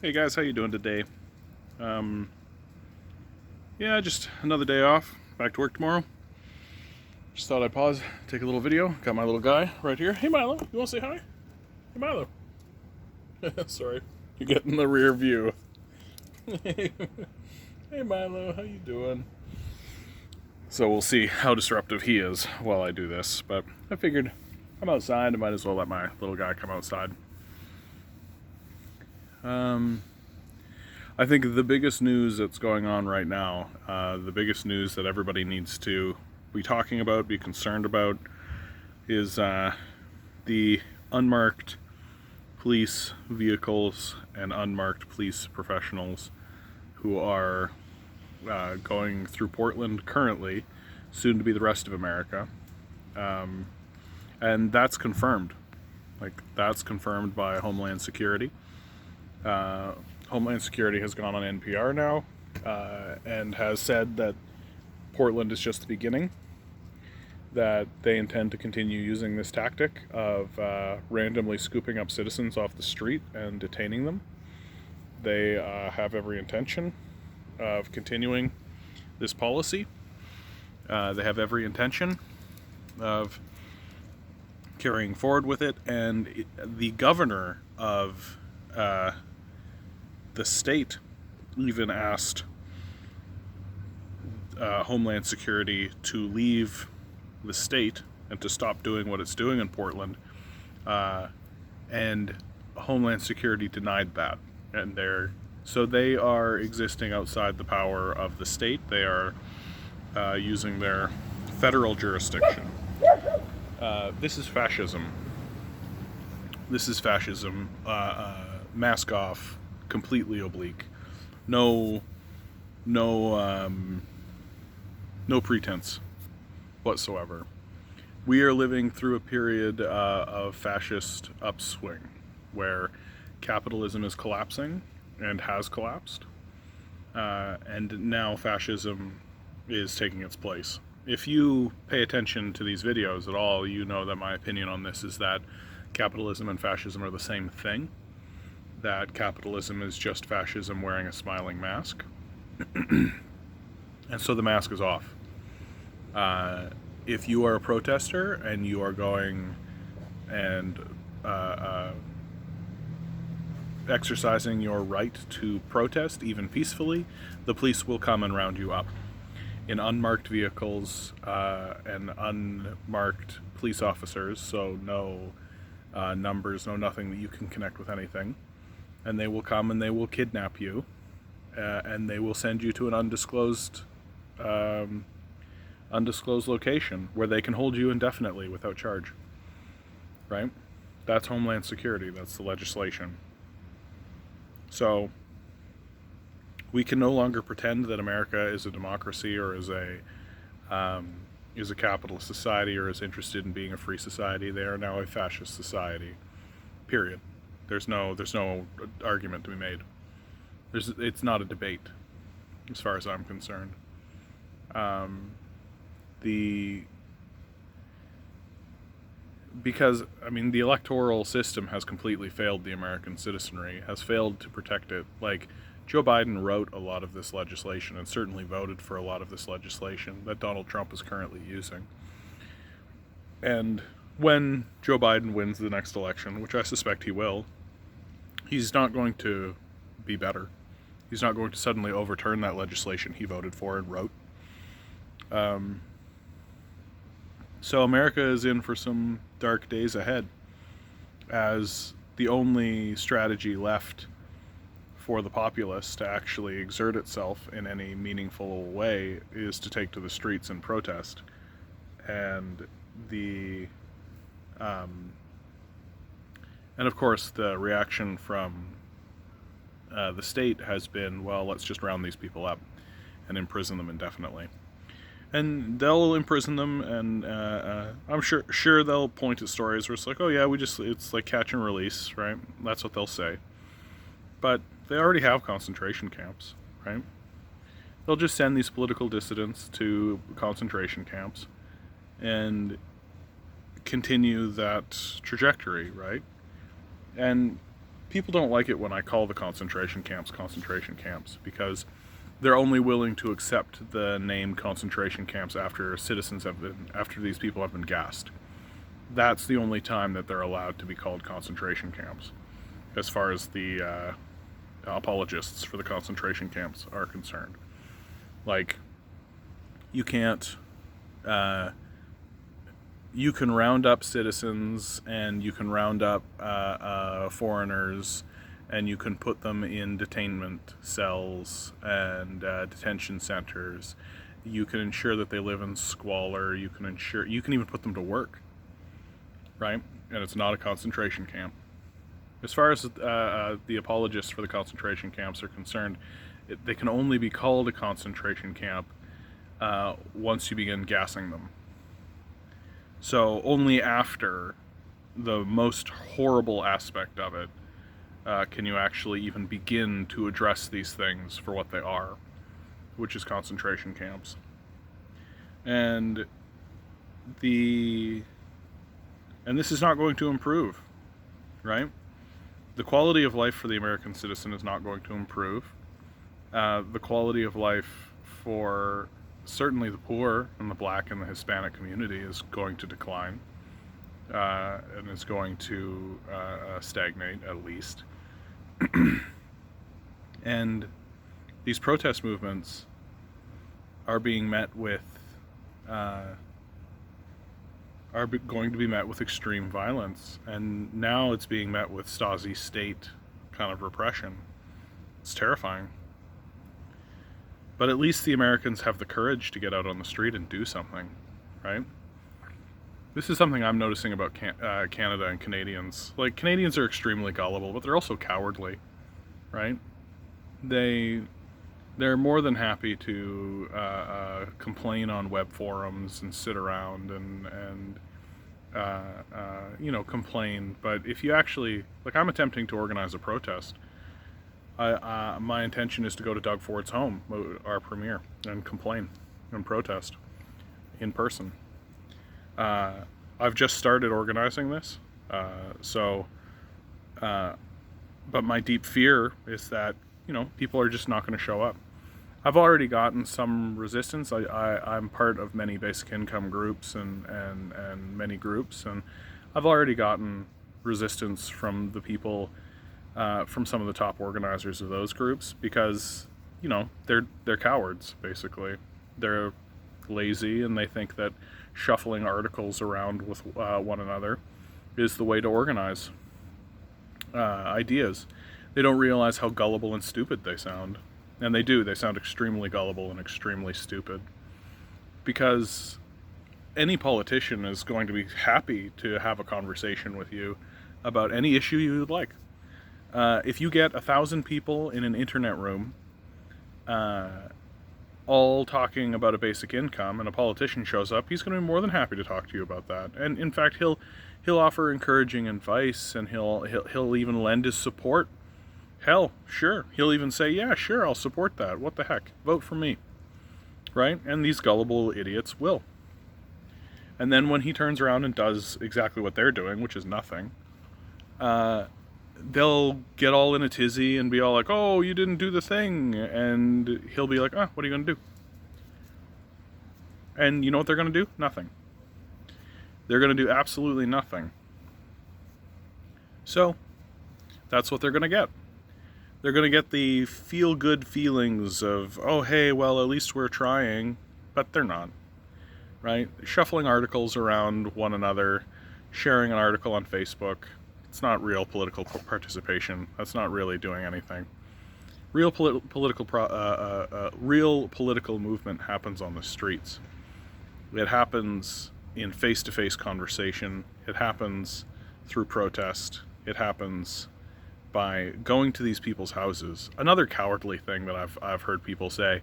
Hey guys, how you doing today? Um, yeah, just another day off. Back to work tomorrow. Just thought I'd pause, take a little video. Got my little guy right here. Hey Milo, you want to say hi? Hey Milo. Sorry, you get in the rear view. Hey Milo, how you doing? So we'll see how disruptive he is while I do this. But I figured I'm outside. I might as well let my little guy come outside. I think the biggest news that's going on right now, the biggest news that everybody needs to be talking about, be concerned about, is the unmarked police vehicles and unmarked police professionals who are going through Portland currently, soon to be the rest of America. And that's confirmed. That's confirmed by Homeland Security. Homeland Security has gone on NPR now and has said that Portland is just the beginning, that they intend to continue using this tactic of randomly scooping up citizens off the street and detaining them. They have every intention of continuing this policy. They have every intention of carrying forward with it, and the governor of the state even asked Homeland Security to leave the state and to stop doing what it's doing in Portland, and Homeland Security denied that, and they are existing outside the power of the state. They are using their federal jurisdiction. This is fascism. This is fascism. Mask off, completely oblique. No, no, no pretense whatsoever. We are living through a period of fascist upswing where capitalism is collapsing and has collapsed, and now fascism is taking its place. If you pay attention to these videos at all, you know that my opinion on this is that capitalism and fascism are the same thing, that capitalism is just fascism wearing a smiling mask. And so the mask is off. If you are a protester and you are going and exercising your right to protest, even peacefully, the police will come and round you up in unmarked vehicles and unmarked police officers, so no numbers, no nothing that you can connect with anything. And they will come and they will kidnap you, and they will send you to an undisclosed location where they can hold you indefinitely without charge. Right? That's Homeland Security. That's the legislation. So we can no longer pretend that America is a democracy or is a capitalist society or is interested in being a free society. They are now a fascist society. Period. There's no argument to be made. It's not a debate, as far as I'm concerned. Because the electoral system has completely failed the American citizenry, has failed to protect it. Like, Joe Biden wrote a lot of this legislation and certainly voted for a lot of this legislation that Donald Trump is currently using. And when Joe Biden wins the next election, which I suspect he will, he's not going to be better. He's not going to suddenly overturn that legislation he voted for and wrote. So America is in for some dark days ahead, as the only strategy left for the populace to actually exert itself in any meaningful way is to take to the streets and protest. And and of course the reaction from the state has been, well, let's just round these people up and imprison them indefinitely. And they'll imprison them, and I'm sure they'll point at stories where it's like, oh yeah, it's like catch and release, right? That's what they'll say. But they already have concentration camps, right? They'll just send these political dissidents to concentration camps and continue that trajectory, right? And people don't like it when I call the concentration camps because they're only willing to accept the name concentration camps after after these people have been gassed. That's the only time that they're allowed to be called concentration camps, as far as the apologists for the concentration camps are concerned. Like, you can't, you can round up citizens and you can round up foreigners, and you can put them in detainment cells and detention centers. You can ensure that they live in squalor. You can even put them to work, right? And it's not a concentration camp. As far as the apologists for the concentration camps are concerned, they can only be called a concentration camp once you begin gassing them. So only after the most horrible aspect of it can you actually even begin to address these things for what they are, which is concentration camps. And this is not going to improve, right? The quality of life for the American citizen is not going to improve. The quality of life for certainly the poor and the black and the Hispanic community is going to decline, and is going to stagnate, at least. And these protest movements are being met with going to be met with extreme violence, and now it's being met with Stasi state kind of repression. It's terrifying. But at least the Americans have the courage to get out on the street and do something, right? This is something I'm noticing about Canada and Canadians. Like, Canadians are extremely gullible, but they're also cowardly, right? They're more than happy to complain on web forums and sit around and complain. But if you actually, like, I'm attempting to organize a protest. My intention is to go to Doug Ford's home, our premier, and complain and protest in person. I've just started organizing this, but my deep fear is that, people are just not going to show up. I've already gotten some resistance. I'm part of many basic income groups and many groups, and I've already gotten resistance from the people, from some of the top organizers of those groups, because, they're cowards, basically. They're lazy, and they think that shuffling articles around with one another is the way to organize ideas. They don't realize how gullible and stupid they sound. And they do. They sound extremely gullible and extremely stupid. Because any politician is going to be happy to have a conversation with you about any issue you would like. If you get 1,000 people in an internet room all talking about a basic income, and a politician shows up, he's going to be more than happy to talk to you about that. And in fact, he'll offer encouraging advice, and he'll even lend his support. Hell, sure. He'll even say, yeah, sure, I'll support that. What the heck? Vote for me. Right? And these gullible idiots will. And then when he turns around and does exactly what they're doing, which is nothing, they'll get all in a tizzy and be all like, oh, you didn't do the thing. And he'll be like, what are you going to do? And you know what they're going to do? Nothing. They're going to do absolutely nothing. So, that's what they're going to get. They're going to get the feel-good feelings of, oh, hey, well, at least we're trying. But they're not, right? Shuffling articles around one another, sharing an article on Facebook. It's not real political participation. That's not really doing anything. Real political movement happens on the streets. It happens in face-to-face conversation. It happens through protest. It happens by going to these people's houses. Another cowardly thing that I've heard people say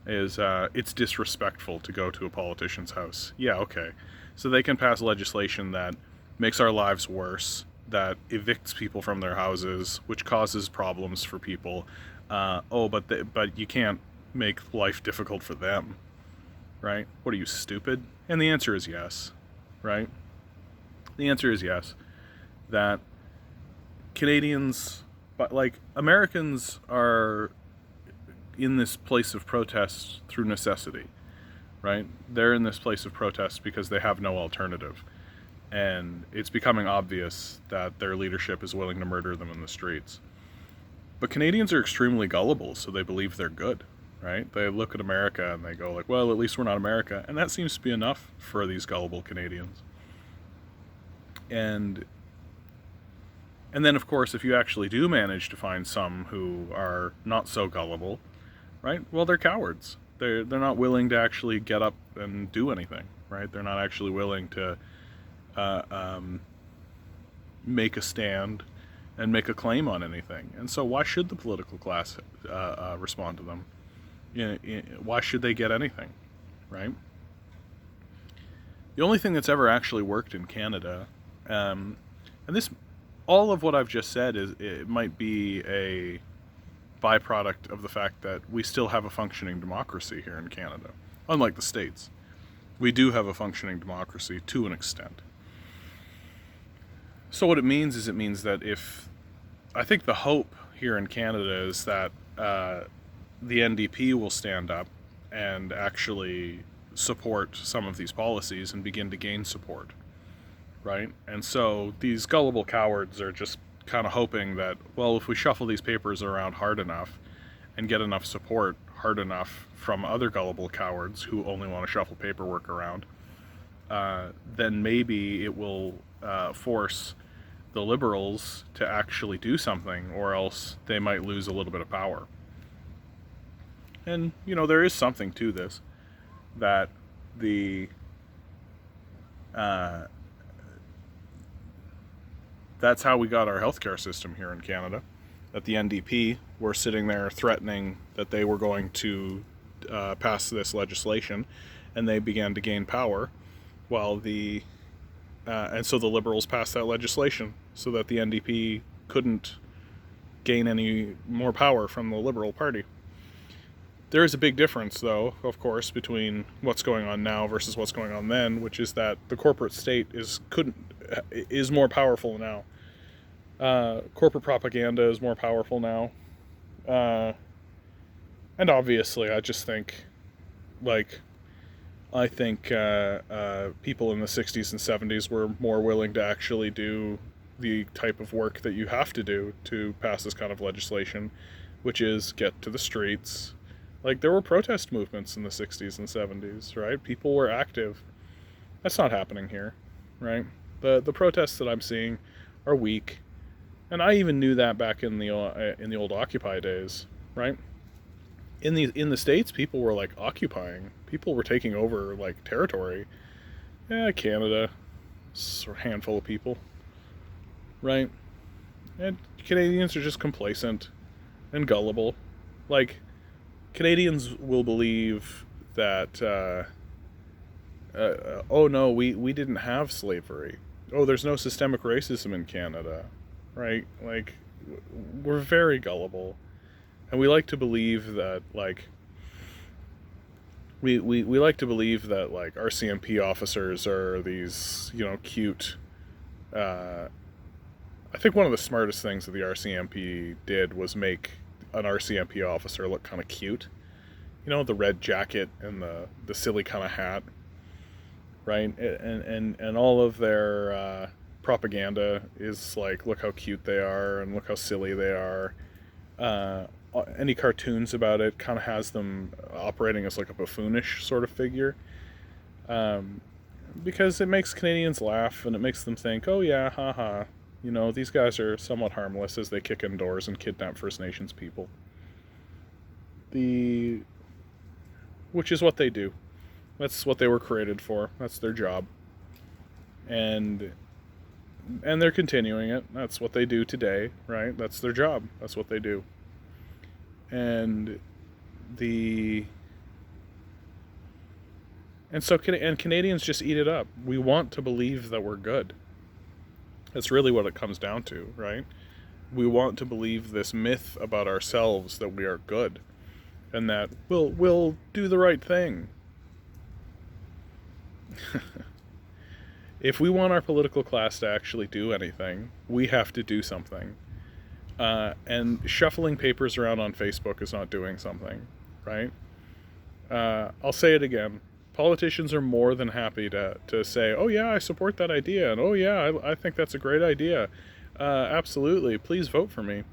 is it's disrespectful to go to a politician's house. Yeah, okay. So they can pass legislation that makes our lives worse, that evicts people from their houses, which causes problems for people. But you can't make life difficult for them, right? What are you, stupid? And the answer is yes, right? The answer is yes. That Canadians But like, Americans are in this place of protest through necessity, right? They're in this place of protest because they have no alternative. And it's becoming obvious that their leadership is willing to murder them in the streets. But Canadians are extremely gullible, so they believe they're good, right? They look at America and they go like, well, at least we're not America. And that seems to be enough for these gullible Canadians. And then, of course, if you actually do manage to find some who are not so gullible, right? Well, they're cowards. They're not willing to actually get up and do anything, right? They're not actually willing to make a stand and make a claim on anything. And so why should the political class respond to them? Why should they get anything, right? The only thing that's ever actually worked in Canada, and this, all of what I've just said, is it might be a byproduct of the fact that we still have a functioning democracy here in Canada. Unlike the States, we do have a functioning democracy to an extent. So what it means is, it means that I think the hope here in Canada is that the NDP will stand up and actually support some of these policies and begin to gain support, right? And so these gullible cowards are just kind of hoping that, well, if we shuffle these papers around hard enough and get enough support hard enough from other gullible cowards who only want to shuffle paperwork around, then maybe it will force the Liberals to actually do something, or else they might lose a little bit of power. And, there is something to this, that that's how we got our healthcare system here in Canada. That the NDP were sitting there threatening that they were going to pass this legislation, and they began to gain power, while and so the Liberals passed that legislation so that the NDP couldn't gain any more power from the Liberal Party. There is a big difference, though, of course, between what's going on now versus what's going on then, which is that the corporate state is more powerful now. Corporate propaganda is more powerful now. And obviously, I just think, people in the 60s and 70s were more willing to actually do the type of work that you have to do to pass this kind of legislation, which is get to the streets. Like, there were protest movements in the 60s and 70s, right? People were active. That's not happening here, right? The protests that I'm seeing are weak, and I even knew that back in the old Occupy days, right? In the States, people were like occupying. People were taking over like territory. Yeah, Canada, a handful of people, right? And Canadians are just complacent and gullible. Like, Canadians will believe that, oh no, we didn't have slavery. Oh, there's no systemic racism in Canada, right? Like, we're very gullible. And we like to believe that, we like to believe that, RCMP officers are these, cute, I think one of the smartest things that the RCMP did was make an RCMP officer look kind of cute. The red jacket and the silly kind of hat, right? And all of their propaganda is like, look how cute they are and look how silly they are. Any cartoons about it kind of has them operating as like a buffoonish sort of figure, because it makes Canadians laugh and it makes them think, oh yeah, haha, these guys are somewhat harmless as they kick in doors and kidnap First Nations people. Which is what they do. That's what they were created for. That's their job. And they're continuing it. That's what they do today, right? That's their job. That's what they do. And so Canadians just eat it up. We want to believe that we're good. That's really what it comes down to, right? We want to believe this myth about ourselves that we are good and that we'll do the right thing. If we want our political class to actually do anything, we have to do something. And shuffling papers around on Facebook is not doing something, right? I'll say it again. Politicians are more than happy to say, oh yeah, I support that idea, and oh yeah, I think that's a great idea. Absolutely, please vote for me.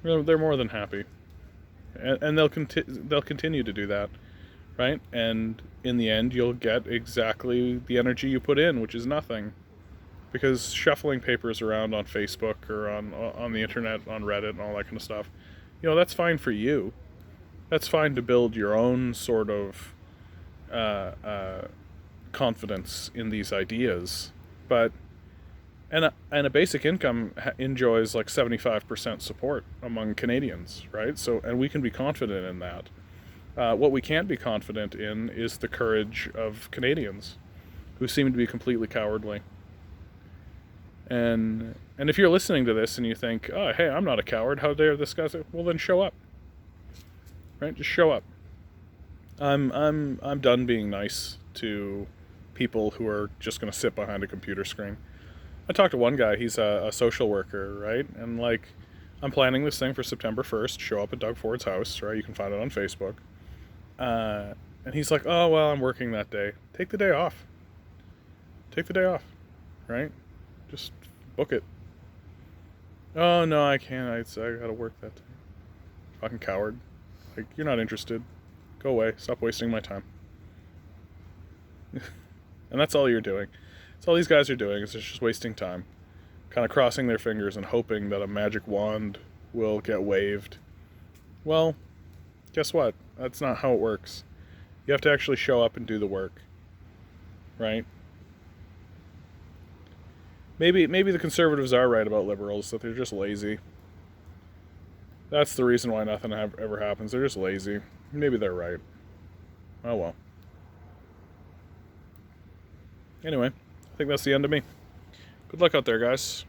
They're more than happy, and they'll continue to do that, right? And in the end, you'll get exactly the energy you put in, which is nothing, because shuffling papers around on Facebook or on the internet, on Reddit, and all that kind of stuff, that's fine for you. That's fine to build your own sort of confidence in these ideas, but and a basic income enjoys like 75% support among Canadians, right? So, and we can be confident in that. What we can't be confident in is the courage of Canadians, who seem to be completely cowardly. And if you're listening to this and you think, oh, hey, I'm not a coward, how dare this guy say? Well, then show up, right? Just show up. I'm done being nice to people who are just going to sit behind a computer screen. I talked to one guy, he's a social worker, right? And like, I'm planning this thing for September 1st, show up at Doug Ford's house, right? You can find it on Facebook. And he's like, oh, well, I'm working that day. Take the day off. Take the day off, right? Just book it. Oh, no, I can't. I gotta work that day. Fucking coward. Like, you're not interested. Go away. Stop wasting my time. And that's all you're doing. That's all these guys are doing, is just wasting time. Kind of crossing their fingers and hoping that a magic wand will get waved. Well, guess what? That's not how it works. You have to actually show up and do the work. Right? Maybe the conservatives are right about liberals, that they're just lazy. That's the reason why nothing ever happens. They're just lazy. Maybe they're right. Oh well. Anyway, I think that's the end of me. Good luck out there, guys.